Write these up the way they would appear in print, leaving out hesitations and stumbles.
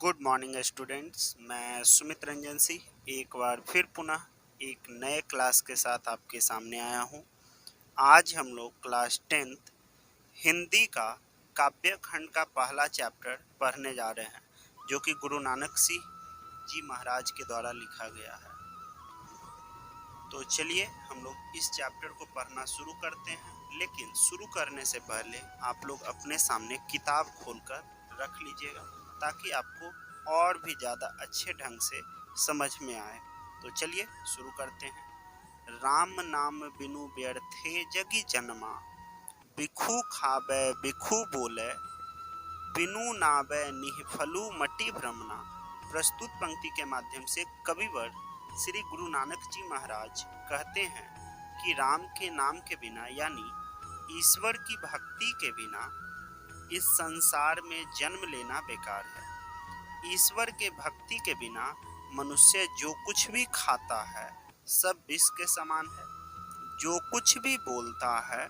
Good morning students. मैं सुमित रंजन सिंह एक बार फिर पुनः एक नए क्लास के साथ आपके सामने आया हूं। आज हम लोग क्लास 10th हिंदी का काव्य खंड का पहला चैप्टर पढ़ने जा रहे हैं, जो कि गुरु नानक सिंह जी महाराज के द्वारा लिखा गया है। तो चलिए हम लोग इस चैप्टर को पढ़ना शुरू करते हैं, लेकिन शुरू करने से पहले आप लोग अपने सामने किताब खोलकर रख लीजिएगा ताकि आपको और भी ज़्यादा अच्छे ढंग से समझ में आए। तो चलिए शुरू करते हैं। राम नाम बिनु व्यर्थे जगी जन्मा, बिखु खाबे बिखु बोले, बिनु नावे निहफलु मटी भ्रमना। प्रस्तुत पंक्ति के माध्यम से कविवर श्री गुरु नानक जी महाराज कहते हैं कि राम के नाम के बिना यानी ईश्वर की भक्ति के बिना इस संसार में जन्म लेना बेकार है। ईश्वर के भक्ति के बिना मनुष्य जो कुछ भी खाता है सब विष के समान है, जो कुछ भी बोलता है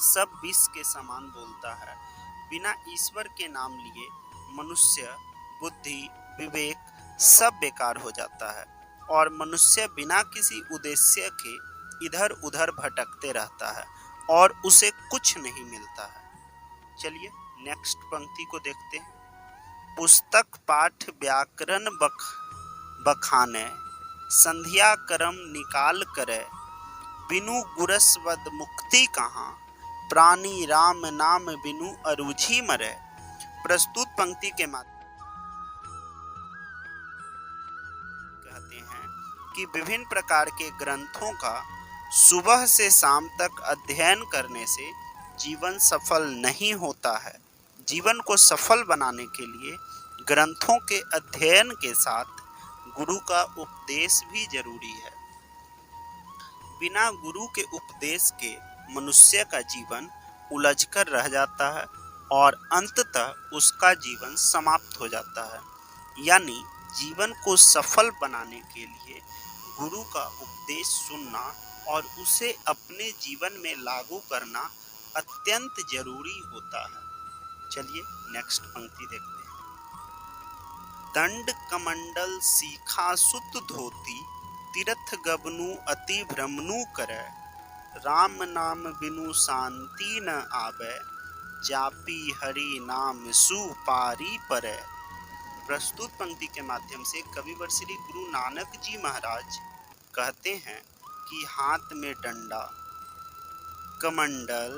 सब विष के समान बोलता है। बिना ईश्वर के नाम लिए मनुष्य बुद्धि विवेक सब बेकार हो जाता है और मनुष्य बिना किसी उद्देश्य के इधर उधर भटकते रहता है और उसे कुछ नहीं मिलता है। चलिए नेक्स्ट पंक्ति को देखते हैं। पुस्तक पाठ व्याकरण बखाने, संध्या कर्म निकाल करे, बिनु गुरस्वद मुक्ति कहाँ, प्राणी राम नाम बिनु अरुझि मरे। प्रस्तुत पंक्ति के माध्यम कहते हैं कि विभिन्न प्रकार के ग्रंथों का सुबह से शाम तक अध्ययन करने से जीवन सफल नहीं होता है। जीवन को सफल बनाने के लिए ग्रंथों के अध्ययन के साथ गुरु का उपदेश भी जरूरी है। बिना गुरु के उपदेश के मनुष्य का जीवन उलझकर रह जाता है और अंततः उसका जीवन समाप्त हो जाता है। यानी जीवन को सफल बनाने के लिए गुरु का उपदेश सुनना और उसे अपने जीवन में लागू करना अत्यंत जरूरी होता है। चलिए नेक्स्ट पंक्ति देखते हैं। दंड कमंडल सीखा सुत धोती, तीर्थ गबनु अति भ्रमनु करे, राम नाम बिनु शांति न आवे, जापी हरि नाम सुपारी परे। प्रस्तुत पंक्ति के माध्यम से कविवर श्री गुरु नानक जी महाराज कहते हैं कि हाथ में डंडा, कमंडल,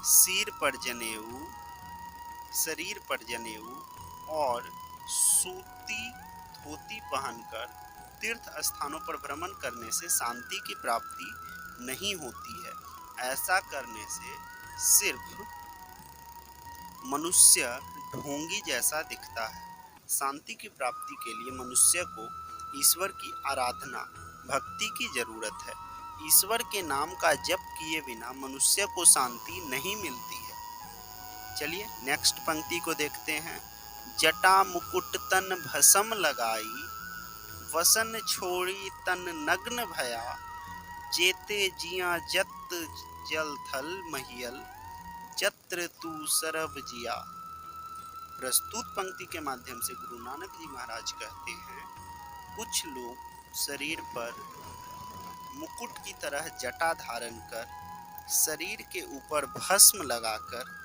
सिर पर जनेऊ, शरीर पर जनेऊ और सूती धोती पहनकर तीर्थ स्थानों पर भ्रमण करने से शांति की प्राप्ति नहीं होती है। ऐसा करने से सिर्फ मनुष्य ढोंगी जैसा दिखता है। शांति की प्राप्ति के लिए मनुष्य को ईश्वर की आराधना भक्ति की जरूरत है। ईश्वर के नाम का जप किए बिना मनुष्य को शांति नहीं मिलती है। चलिए नेक्स्ट पंक्ति को देखते हैं। जटा मुकुट तन भस्म लगाई, वसन छोड़ी तन नग्न भया, जेते जिया जत जल थल महियल, जत्र तू सरब जिया। प्रस्तुत पंक्ति के माध्यम से गुरु नानक जी महाराज कहते हैं, कुछ लोग शरीर पर मुकुट की तरह जटा धारण कर, शरीर के ऊपर भस्म लगाकर,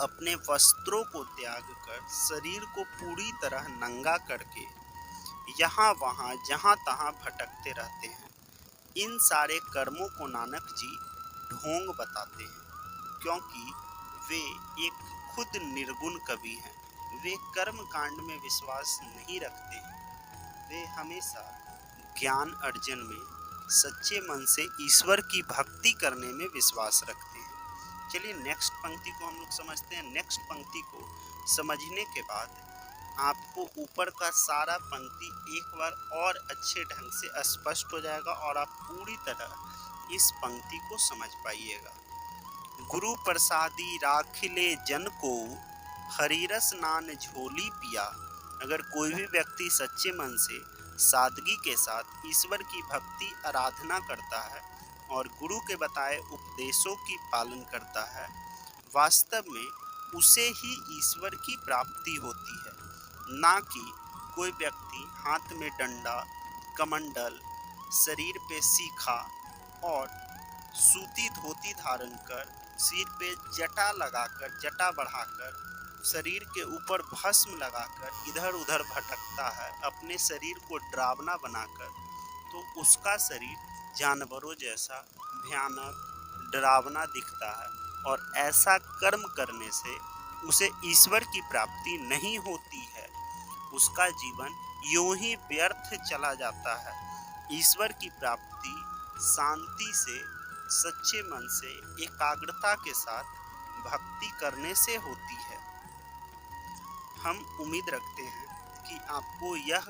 अपने वस्त्रों को त्याग कर, शरीर को पूरी तरह नंगा करके यहाँ वहाँ जहाँ तहाँ भटकते रहते हैं। इन सारे कर्मों को नानक जी ढोंग बताते हैं, क्योंकि वे एक खुद निर्गुण कवि हैं। वे कर्म कांड में विश्वास नहीं रखते हैं। वे हमेशा ज्ञान अर्जन में सच्चे मन से ईश्वर की भक्ति करने में विश्वास रखते हैं। चलिए नेक्स्ट पंक्ति को हम लोग समझते हैं। नेक्स्ट पंक्ति को समझने के बाद आपको ऊपर का सारा पंक्ति एक बार और अच्छे ढंग से स्पष्ट हो जाएगा और आप पूरी तरह इस पंक्ति को समझ पाइएगा। गुरु प्रसादी राखिले जन को, हरिरस नान झोली पिया। अगर कोई भी व्यक्ति सच्चे मन से सादगी के साथ ईश्वर की भक्ति आराधना करता है और गुरु के बताए उपदेशों की पालन करता है, वास्तव में उसे ही ईश्वर की प्राप्ति होती है, ना कि कोई व्यक्ति हाथ में डंडा, कमंडल, शरीर पे सीखा और सूती धोती धारण कर, सिर पे जटा लगाकर, जटा बढ़ाकर, शरीर के ऊपर भस्म लगाकर इधर उधर भटकता है अपने शरीर को डरावना बनाकर, तो उसका शरीर जानवरों जैसा भयानक डरावना दिखता है और ऐसा कर्म करने से उसे ईश्वर की प्राप्ति नहीं होती है। उसका जीवन यूं ही व्यर्थ चला जाता है। ईश्वर की प्राप्ति शांति से, सच्चे मन से, एकाग्रता के साथ भक्ति करने से होती है। हम उम्मीद रखते हैं कि आपको यह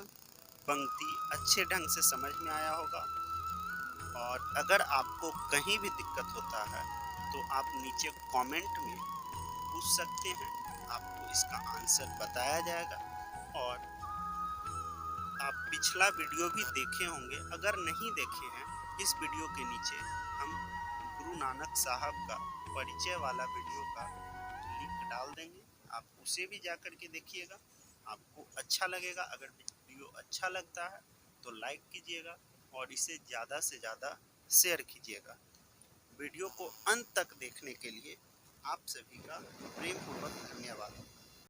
पंक्ति अच्छे ढंग से समझ में आया होगा, और अगर आपको कहीं भी दिक्कत होता है तो आप नीचे कमेंट में पूछ सकते हैं, आपको इसका आंसर बताया जाएगा। और आप पिछला वीडियो भी देखे होंगे, अगर नहीं देखे हैं इस वीडियो के नीचे हम गुरु नानक साहब का परिचय वाला वीडियो का लिंक डाल देंगे, आप उसे भी जाकर के देखिएगा, आपको अच्छा लगेगा। अगर वीडियो अच्छा लगता है तो लाइक कीजिएगा और इसे ज़्यादा से ज़्यादा शेयर कीजिएगा। वीडियो को अंत तक देखने के लिए आप सभी का प्रेमपूर्वक धन्यवाद।